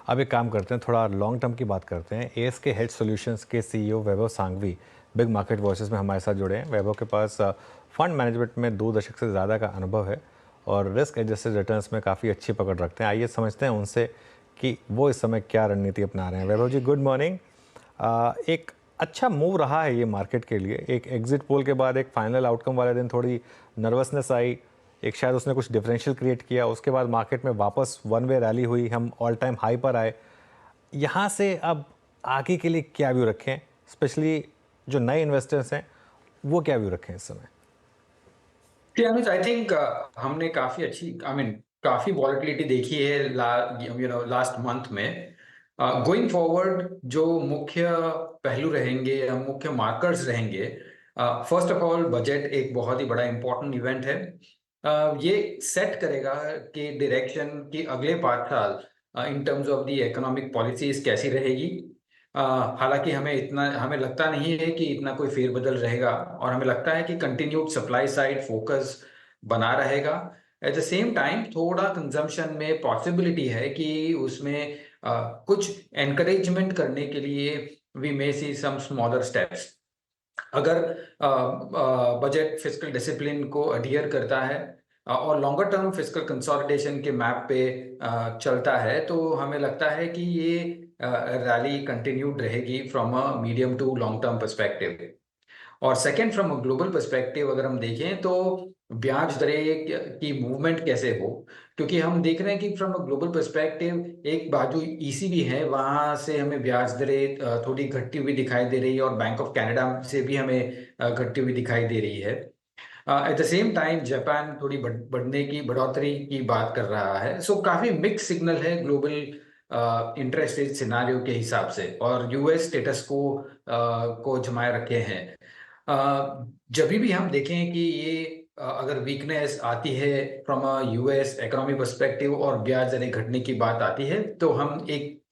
अब एक काम करते हैं, थोड़ा लॉन्ग टर्म की बात करते हैं। एएसके हेल्थ सॉल्यूशंस के सीईओ वैभव सांघवी बिग मार्केट वॉइसेस में हमारे साथ जुड़े हैं। वैभव के पास फंड मैनेजमेंट में 2 दशक से ज़्यादा का अनुभव है और रिस्क एडजस्टेड रिटर्न्स में काफ़ी अच्छी पकड़ रखते हैं। आइए समझते हैं उनसे कि वो इस समय क्या रणनीति अपना रहे हैं। वैभव जी, गुड मॉर्निंग। एक अच्छा मूव रहा है ये मार्केट के लिए। एक एग्जिट पोल के बाद एक फाइनल आउटकम वाले दिन थोड़ी नर्वसनेस आई, एक शायद उसने कुछ डिफरेंशियल क्रिएट किया, उसके बाद मार्केट में वापस वन वे रैली हुई, हम ऑल टाइम हाई पर आए। यहाँ से अब आगे के लिए क्या व्यू रखें, स्पेशली जो नए इन्वेस्टर्स हैं वो क्या व्यू रखें इस समय? अनुज, आई थिंक हमने काफी अच्छी काफी वॉलिटिलिटी देखी है लास्ट मंथ में। गोइंग फॉरवर्ड जो मुख्य पहलू रहेंगे या मुख्य मार्कर्स रहेंगे, फर्स्ट ऑफ ऑल बजट एक बहुत ही बड़ा इंपॉर्टेंट इवेंट है। ये सेट करेगा कि डायरेक्शन की अगले 5 साल इन terms of the economic policies कैसी रहेगी। हालांकि हमें लगता नहीं है कि इतना कोई फेरबदल रहेगा, और हमें लगता है कि कंटिन्यूड सप्लाई साइड फोकस बना रहेगा। एट द सेम टाइम थोड़ा कंजम्पशन में पॉसिबिलिटी है कि उसमें कुछ एनकरेजमेंट करने के लिए we may see some smaller steps. अगर बजट फिस्कल डिसिप्लिन को अडियर करता है और लॉन्गर टर्म फिस्कल कंसोलिडेशन के मैप पे चलता है, तो हमें लगता है कि ये रैली कंटिन्यूड रहेगी from a medium to long term perspective. और second, from a global perspective अगर हम देखें तो ब्याज दरें की मूवमेंट कैसे हो, क्योंकि हम देख रहे हैं कि फ्रॉम अ ग्लोबल पर्सपेक्टिव एक बाजू ईसीबी है, वहां से हमें ब्याज दरें थोड़ी घटती हुई दिखाई दे रही है, और बैंक ऑफ कनाडा से भी हमें घटती हुई दिखाई दे रही है। Eight the same time Japan थोड़ी बढ़ोतरी की बात कर रहा है। सो काफी मिक्स सिग्नल है ग्लोबल इंटरेस्ट रेट सिनारियो के हिसाब से, और यूएस स्टेटस को जमाए रखे हैं। जब भी हम देखें कि ये अगर वीकनेस आती है from a US economy perspective और ब्याज दरें घटने की बात आती है, तो हम एक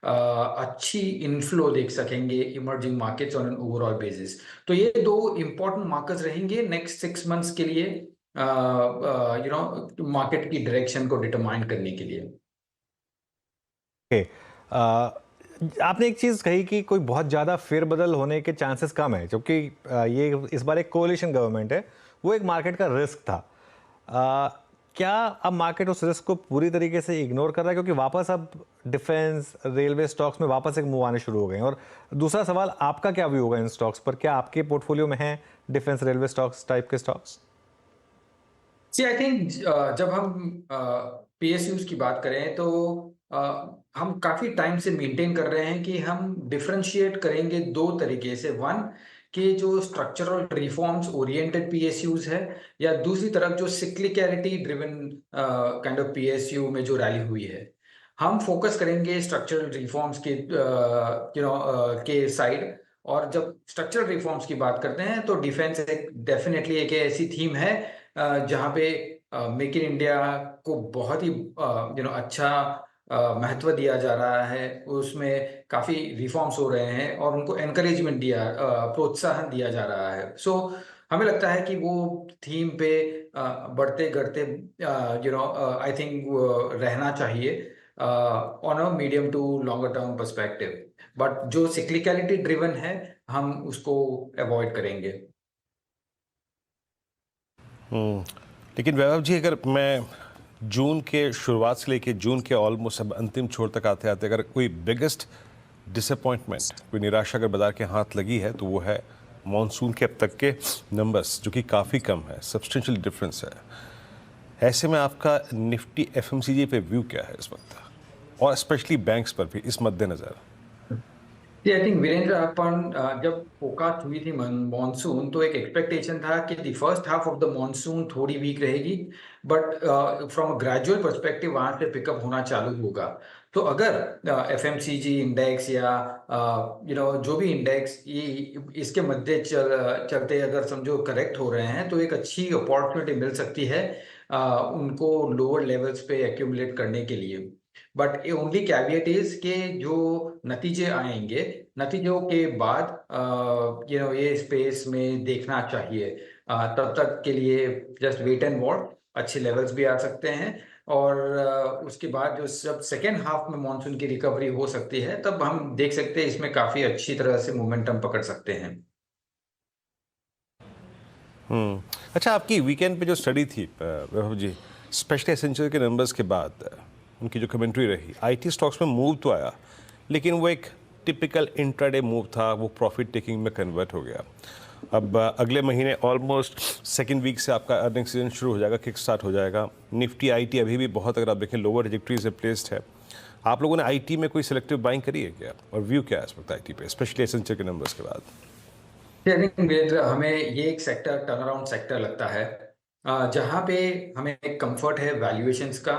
अच्छी इनफ्लो देख सकेंगे emerging markets on an overall basis. तो ये दो इंपॉर्टेंट मार्कर्स रहेंगे नेक्स्ट 6 मंथ्स के लिए, मार्केट की डायरेक्शन को डिटरमाइन करने के लिए। ओके। आपने एक चीज़ कही कि कोई बहुत ज़्यादा फेरबदल होने के चांसेस कम है, क्योंकि ये इस बार एक कोalition गवर्नमेंट है, वो एक मार्केट का रिस्क था। क्या अब मार्केट उस रिस्क को पूरी तरीके से इग्नोर कर रहा है, क्योंकि वापस अब डिफेंस रेलवे स्टॉक्स में वापस एक मूव आने शुरू हो गए हैं? और दूसरा सवाल, आपका क्या व्यू होगा इन स्टॉक्स पर? क्या आपके पोर्टफोलियो में है डिफेंस रेलवे स्टॉक्स टाइप के स्टॉक्स? सी आई थिंक जब हम पीएसयूज की बात करें तो हम काफी टाइम से मेंटेन कर रहे हैं कि हम डिफरेंशिएट करेंगे दो तरीके से। वन, कि जो स्ट्रक्चरल रिफॉर्म्स ओरिएंटेड पीएसयूज है, या दूसरी तरफ जो cyclicality driven kind of PSU में जो रैली हुई है। हम फोकस करेंगे स्ट्रक्चरल रिफॉर्म्स के के साइड। और जब स्ट्रक्चरल रिफॉर्म्स की बात करते हैं तो डिफेंस एक डेफिनेटली एक ऐसी थीम है जहाँ पे मेक इन इंडिया को बहुत ही अच्छा महत्व दिया जा रहा है। उसमें काफी रिफॉर्म्स हो रहे हैं और उनको एनकरेजमेंट प्रोत्साहन दिया जा रहा है। सो हमें लगता है कि वो थीम पे बढ़ते बढ़ते आई थिंक रहना चाहिए on a medium to longer term perspective. But जो सिक्लिकलिटी ड्रिवन है, हम उसको अवॉइड करेंगे। लेकिन वैभव जी, अगर मैं जून के शुरुआत से लेके जून के ऑलमोस्ट अब अंतिम छोर तक आते आते अगर कोई बिगेस्ट डिसअपॉइंटमेंट, कोई निराशा अगर बाजार के हाथ लगी है, तो वो है मॉनसून के अब तक के नंबर्स, जो कि काफ़ी कम है, सब्सटेंशियल डिफरेंस है। ऐसे में आपका निफ्टी एफएमसीजी पे व्यू क्या है इस वक्त, और स्पेशली बैंक्स पर भी इस मद्देनज़र? आई थिंक वीरेंद्र, अपन जब फोकास्ट हुई थी मॉनसून, तो एक एक्सपेक्टेशन था कि the first half of the monsoon थोड़ी वीक रहेगी, बट फ्रॉम ग्रेजुअल पर्सपेक्टिव वहां से पिकअप होना चालू होगा। तो अगर एफएमसीजी इंडेक्स या जो भी इंडेक्स ये इसके मध्य चलते अगर समझो करेक्ट हो रहे हैं, तो एक अच्छी अपॉर्चुनिटी मिल सकती है उनको लोअर लेवल्स पे एक्यूमुलेट करने के लिए। बट ओनली कैविएट इज के जो नतीजे आएंगे, नतीजों के बाद ये स्पेस में देखना चाहिए। तब तक के लिए जस्ट वेट एंड वॉच, अच्छे लेवल्स भी आ सकते हैं। और उसके बाद जो जब सेकेंड हाफ में मानसून की रिकवरी हो सकती है, तब हम देख सकते हैं इसमें काफी अच्छी तरह से मोमेंटम पकड़ सकते हैं। अच्छा, आपकी वीकेंड पे जो स्टडी थी वैभव जी, स्पेशली एसेंशियल के नंबर्स के बाद उनकी जो कमेंट्री रही, आईटी स्टॉक्स में मूव तो आया, लेकिन वो एक टिपिकल इंट्राडे मूव था, वो प्रॉफिट टेकिंग में कन्वर्ट हो गया। अब अगले महीने ऑलमोस्ट सेकेंड वीक से आपका अर्निंग सीजन शुरू हो जाएगा, किक स्टार्ट हो जाएगा। निफ्टी आईटी अभी भी बहुत, अगर आप देखें, लोअर ट्रैजेक्टरी से प्लेस्ड है। आप लोगों ने आईटी में कोई सिलेक्टिव बाइंग करी है क्या, और व्यू क्या है इस वक्त आईटी पे, स्पेशली एसेंशियल के नंबर्स के बाद? हमें ये एक सेक्टर टर्न अराउंड सेक्टर लगता है, जहाँ पे हमें एक कंफर्ट है वैल्यूएशंस का।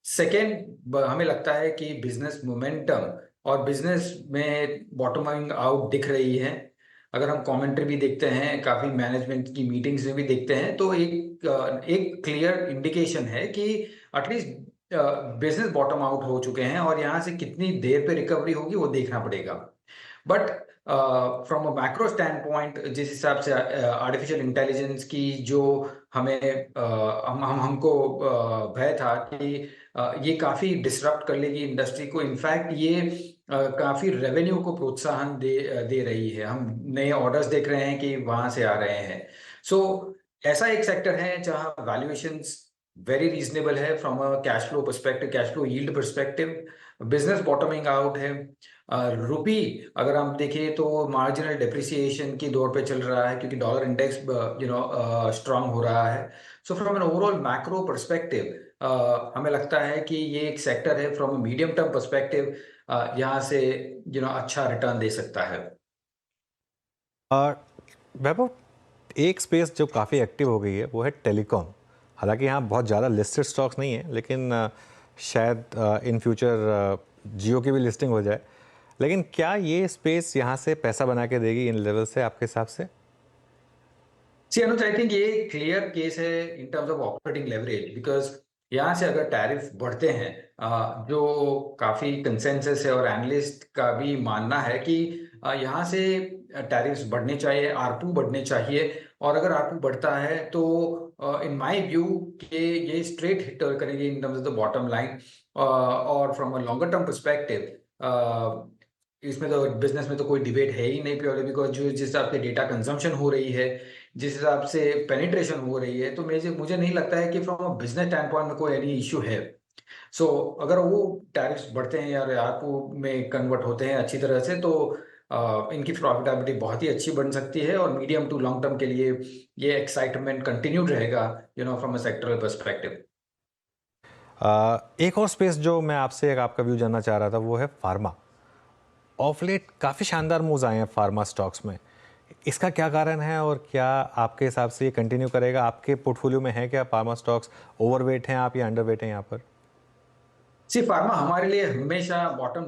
सेकेंड, हमें लगता है कि बिजनेस मोमेंटम और बिजनेस में बॉटमिंग आउट दिख रही है। अगर हम कमेंट्री भी देखते हैं, काफ़ी मैनेजमेंट की मीटिंग्स में भी देखते हैं, तो एक क्लियर इंडिकेशन है कि एटलीस्ट बिजनेस बॉटम आउट हो चुके हैं, और यहाँ से कितनी देर पे रिकवरी होगी वो देखना पड़ेगा। But from a macro stand point, जिस हिसाब से आर्टिफिशियल इंटेलिजेंस की जो हमें हमको भय था कि ये काफ़ी डिसरप्ट कर लेगी इंडस्ट्री को, इनफैक्ट ये काफ़ी रेवेन्यू को प्रोत्साहन दे रही है। हम नए ऑर्डर्स देख रहे हैं कि वहाँ से आ रहे हैं। सो ऐसा एक सेक्टर है जहाँ वैल्यूएशंस वेरी रीजनेबल है from a cash flow perspective, cash flow yield perspective. Business bottoming out है। रुपी अगर हम देखें तो मार्जिनल डेप्रिसिएशन की दौर पे चल रहा है, क्योंकि डॉलर इंडेक्स स्ट्रांग हो रहा है। So from an overall macro perspective हमें लगता है कि ये एक सेक्टर है फ्रॉम मीडियम टर्म पर्सपेक्टिव, यहाँ से अच्छा रिटर्न दे सकता है। और वैभव, एक स्पेस जो काफ़ी एक्टिव हो गई है वो है टेलीकॉम। हालांकि यहाँ बहुत ज़्यादा लिस्टेड स्टॉक्स नहीं है, लेकिन शायद इन फ्यूचर जियो की भी लिस्टिंग हो जाए। लेकिन क्या ये स्पेस यहाँ से पैसा बना के देगी इन लेवल से आपके हिसाब से? सी अनुज, आई थिंक ये क्लियर केस है in terms of operating leverage, because यहाँ से अगर टैरिफ बढ़ते हैं, जो काफी कंसेंसस है और एनालिस्ट का भी मानना है कि यहाँ से टैरिफ्स बढ़ने चाहिए, आरपू बढ़ने चाहिए। और अगर आरपू बढ़ता है तो इन माय व्यू कि ये स्ट्रेट हिट करेंगे in terms of the bottom line. और from a longer term perspective इसमें तो बिजनेस में तो कोई डिबेट है ही नहीं, प्योरली बिकॉज जो जिस हिसाब से डेटा कंजम्पशन हो रही है, जिस हिसाब से पेनिट्रेशन हो रही है, तो मुझे नहीं लगता है कि from a business stand point में कोई एनी इश्यू है। सो अगर वो टैरिफ्स बढ़ते हैं या आरपू में कन्वर्ट होते हैं अच्छी तरह से, तो इनकी प्रॉफिटेबिलिटी बहुत ही अच्छी बन सकती है, और मीडियम टू लॉन्ग टर्म के लिए ये एक्साइटमेंट कंटिन्यूड रहेगा फ्रॉम अ सेक्टरल पर्सपेक्टिव। एक और स्पेस जो मैं आपसे आपका व्यू जानना चाह रहा था वो है फार्मा। ऑफ लेट काफ़ी शानदार मूव्स आए हैं फार्मा स्टॉक्स में। इसका क्या कारण है, और क्या आपके हिसाब से ये कंटिन्यू करेगा? आपके पोर्टफोलियो में है क्या फार्मा स्टॉक्स? ओवरवेट हैं आप या अंडरवेट हैं यहाँ पर? फार्मा हमारे लिए हमेशा बॉटम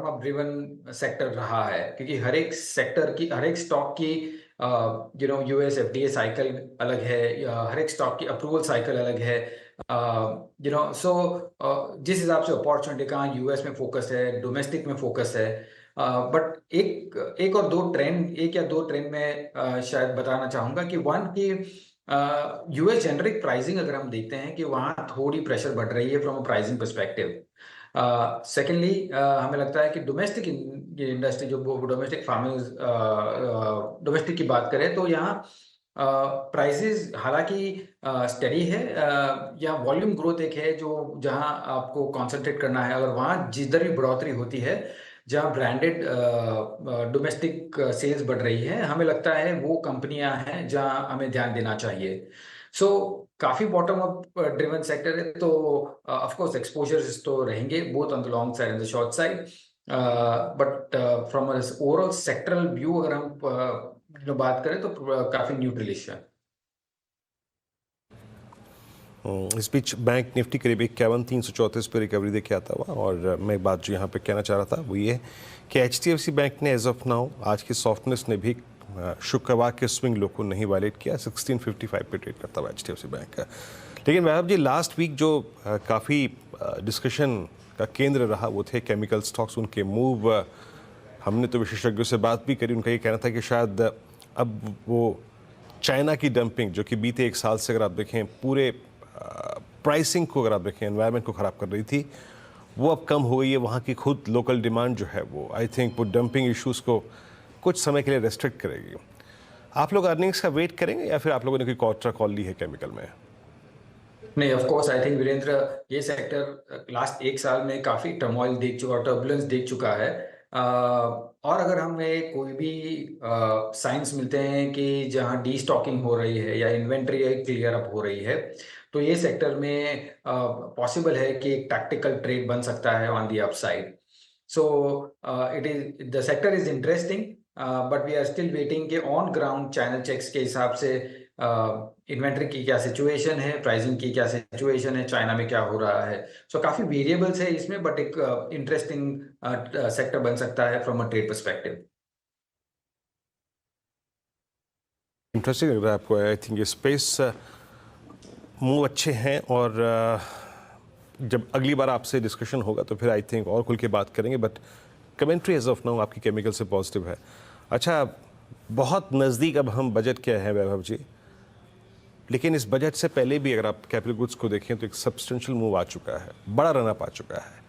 अप ड्रिवन सेक्टर रहा है, क्योंकि हर एक सेक्टर की, हर एक स्टॉक की यूएस एफडीए साइकिल अलग है, या हर एक स्टॉक की अप्रूवल साइकिल अलग है। सो जिस हिसाब से अपॉर्चुनिटी कहाँ यूएस में फोकस है, डोमेस्टिक में फोकस है। बट एक या दो ट्रेंड में शायद बताना चाहूंगा कि वन की यूएस जेनरिक प्राइसिंग अगर हम देखते हैं कि वहाँ थोड़ी प्रेशर बढ़ रही है from a pricing perspective. Secondly, हमें लगता है कि डोमेस्टिक इंडस्ट्री, जो डोमेस्टिक फार्मिंग, डोमेस्टिक की बात करें, तो यहाँ प्राइसेस हालांकि स्टडी है, या वॉल्यूम ग्रोथ एक है जो जहां आपको कंसंट्रेट करना है। अगर वहां जिधर भी बढ़ोतरी होती है, जहां ब्रांडेड डोमेस्टिक सेल्स बढ़ रही है, हमें लगता है वो कंपनियां हैं जहां हमें ध्यान देना चाहिए। सो काफी बॉटम अप ड्रिवन सेक्टर है, तो ऑफ कोर्स एक्सपोजर्स तो रहेंगे both on the long side and the short side. But from overall sectoral view अगर हम बात करें, तो काफी न्यूट्रलिश है। इस बीच बैंक निफ्टी करीब 51,334 पे रिकवरी देके आता हुआ। और मैं एक बात जो यहाँ पे कहना चाह रहा था वो ये कि एचडीएफसी बैंक ने एज ऑफ नाउ, आज की सॉफ्टनेस ने भी शुक्रवार के स्विंग लो को नहीं वायलेट किया। 1655 पे ट्रेड करता हुआ एचडीएफसी बैंक का। लेकिन वैभव जी, लास्ट वीक जो काफ़ी डिस्कशन का केंद्र रहा वो थे केमिकल स्टॉक्स, उनके मूव। हमने तो विशेषज्ञों से बात भी करी, उनका ये कहना था कि शायद अब वो चाइना की डंपिंग, जो कि बीते एक साल से अगर आप देखें पूरे प्राइसिंग को अगर आप देखें एनवायरनमेंट को ख़राब कर रही थी, वो अब कम हो गई है। वहाँ की खुद लोकल डिमांड जो है वो आई थिंक वो डंपिंग इश्यूज़ को कुछ समय के लिए रेस्ट्रिक्ट करेगी। आप लोग अर्निंग्स का वेट करेंगे या फिर आप लोगों ने कोई कॉन्ट्रा कॉल ली है केमिकल में? नहीं, of course I think Virendra, ये सेक्टर लास्ट 1 साल में काफी टर्मोइल देख चुका, टर्बुलेंस देख चुका है। और अगर हमें कोई भी साइंस मिलते हैं कि जहां डी स्टॉकिंग हो रही है या इन्वेंट्री क्लियर अप हो रही है, तो ये सेक्टर में पॉसिबल है कि एक टैक्टिकल ट्रेड बन सकता है on the upside. So it is the sector is interesting, but we are still waiting कि ऑन ग्राउंड चैनल चेक्स के हिसाब से इन्वेंट्री की क्या सिचुएशन है, प्राइसिंग की क्या सिचुएशन है, चाइना में क्या हो रहा है। सो काफी वेरिएबल्स है इसमें, बट एक इंटरेस्टिंग सेक्टर बन सकता है from a trade perspective. Interesting लग रहा है आपको? आई थिंक ये स्पेस मूव अच्छे हैं और जब अगली बार आपसे डिस्कशन होगा तो फिर आई थिंक और खुल के बात करेंगे, but commentary as of now आपकी केमिकल से पॉजिटिव है। अच्छा, बहुत नज़दीक अब हम बजट के हैं वैभव जी, लेकिन इस बजट से पहले भी अगर आप कैपिटल गुड्स को देखें तो एक सब्सटेंशियल मूव आ चुका है, बड़ा रन अप आ चुका है।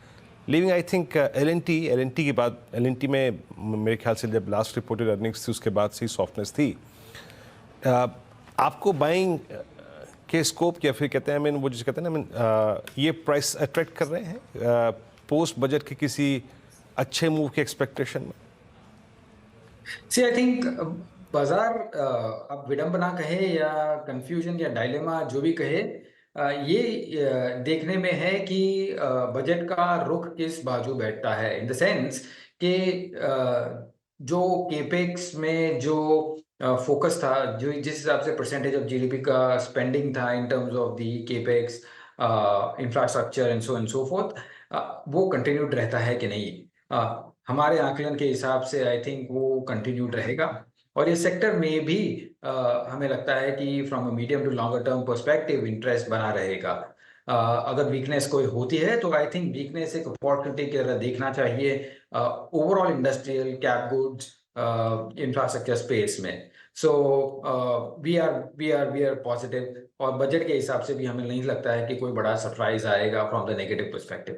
लिविंग आई थिंक एल&टी के बाद, एल&टी में मेरे ख्याल से जब लास्ट रिपोर्टेड अर्निंग्स थी उसके बाद से ही सॉफ्टनेस थी। आपको बाइंग के स्कोप या फिर कहते हैं वो जिसे कहते हैं ना ये प्राइस अट्रैक्ट कर रहे हैं पोस्ट बजट के किसी अच्छे मूव के एक्सपेक्टेशन में? सी आई थिंक बाजार, अब विडंबना कहे या कंफ्यूजन या डायलेमा जो भी कहे, ये देखने में है कि बजट का रुख किस बाजू बैठता है, इन द सेंस कि जो केपेक्स में जो फोकस था, जो जिस हिसाब से परसेंटेज ऑफ जीडीपी का स्पेंडिंग था इन terms of the capex, infrastructure and so fourth, वो कंटिन्यूड रहता है कि नहीं। हमारे आकलन के हिसाब से आई थिंक वो कंटिन्यूड रहेगा, और ये सेक्टर में भी हमें लगता है कि from a medium to longer term perspective interest बना रहेगा। अगर वीकनेस कोई होती है तो आई थिंक वीकनेस एक अपॉर्चुनिटी की तरह देखना चाहिए overall industrial cap goods infrastructure space में। सो वी आर पॉजिटिव, और बजट के हिसाब से भी हमें नहीं लगता है कि कोई बड़ा सरप्राइज आएगा फ्रॉम द नेगेटिव पर्सपेक्टिव।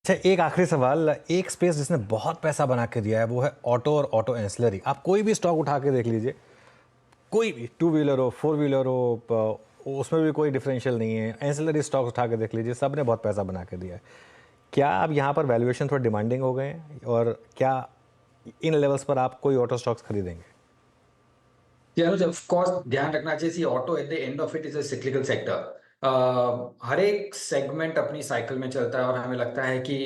अच्छा, एक आखिरी सवाल, एक स्पेस जिसने बहुत पैसा बना के दिया है वो है ऑटो और ऑटो एंसिलरी। आप कोई भी स्टॉक उठा के देख लीजिए, कोई भी, 2 व्हीलर हो, 4 व्हीलर हो, उसमें भी कोई डिफरेंशियल नहीं है। एंसिलरी स्टॉक उठा के देख लीजिए, सब ने बहुत पैसा बना के दिया है। क्या अब यहाँ पर वैल्यूएशन थोड़ा डिमांडिंग हो गए हैं, और क्या इन लेवल्स पर आप कोई ऑटो स्टॉक्स खरीदेंगे? ऑफ कोर्स ध्यान रखना चाहिए, auto at the end of it is a cyclical sector. हर एक सेगमेंट अपनी साइकिल में चलता है, और हमें लगता है कि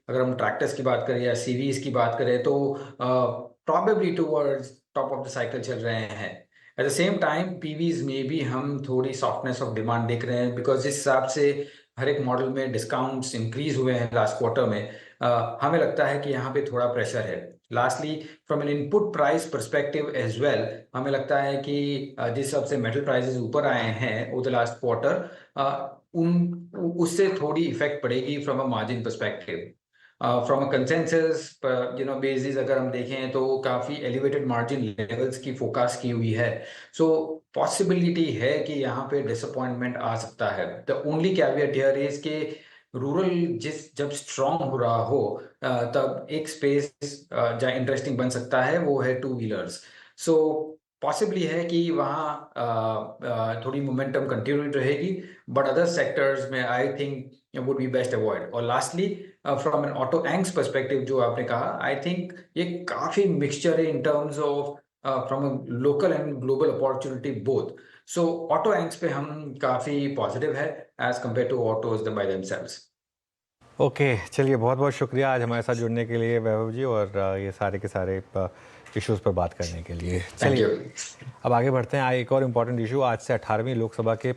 अगर हम ट्रैक्टर्स की बात करें या सीवीज की बात करें तो probably towards top of the cycle चल रहे हैं। एट द सेम टाइम पीवीज में भी हम थोड़ी सॉफ्टनेस ऑफ डिमांड देख रहे हैं, बिकॉज जिस हिसाब से हर एक मॉडल में डिस्काउंट्स इंक्रीज हुए हैं लास्ट क्वार्टर में, हमें लगता है कि यहाँ पे थोड़ा प्रेशर है। Lastly, from an input price perspective as well, हमें लगता है कि जिस हिसाब से मेटल प्राइसेस ऊपर आए हैं ओवर द लास्ट क्वार्टर, उससे थोड़ी इफेक्ट पड़ेगी from a margin perspective. From a consensus basis अगर हम देखें तो काफी एलिवेटेड मार्जिन लेवल्स की फोकास्ट की हुई है। सो पॉसिबिलिटी है कि यहाँ पे डिसअपॉइंटमेंट आ सकता है। The only caveat here is के रूरल जब स्ट्रांग हो रहा हो, तब एक स्पेस जहाँ इंटरेस्टिंग बन सकता है वो है 2 व्हीलर्स। सो पॉसिबली है कि वहाँ थोड़ी मोमेंटम कंटिन्यूड रहेगी, बट अदर सेक्टर्स में I think would be best avoid. और lastly, from an auto ancs perspective जो आपने कहा, आई थिंक ये काफी मिक्सचर है in terms of from a local and global opportunity both. So auto ancs पे हम काफी पॉजिटिव है as compare to autos by themselves. Okay, चलिए, बहुत बहुत शुक्रिया आज हमारे साथ जुड़ने के लिए वैभव जी, और ये सारे के सारे इश्यूज़ पर बात करने के लिए। चलिए अब आगे बढ़ते हैं। एक और इम्पॉर्टेंट इशू, आज से 18वीं लोकसभा के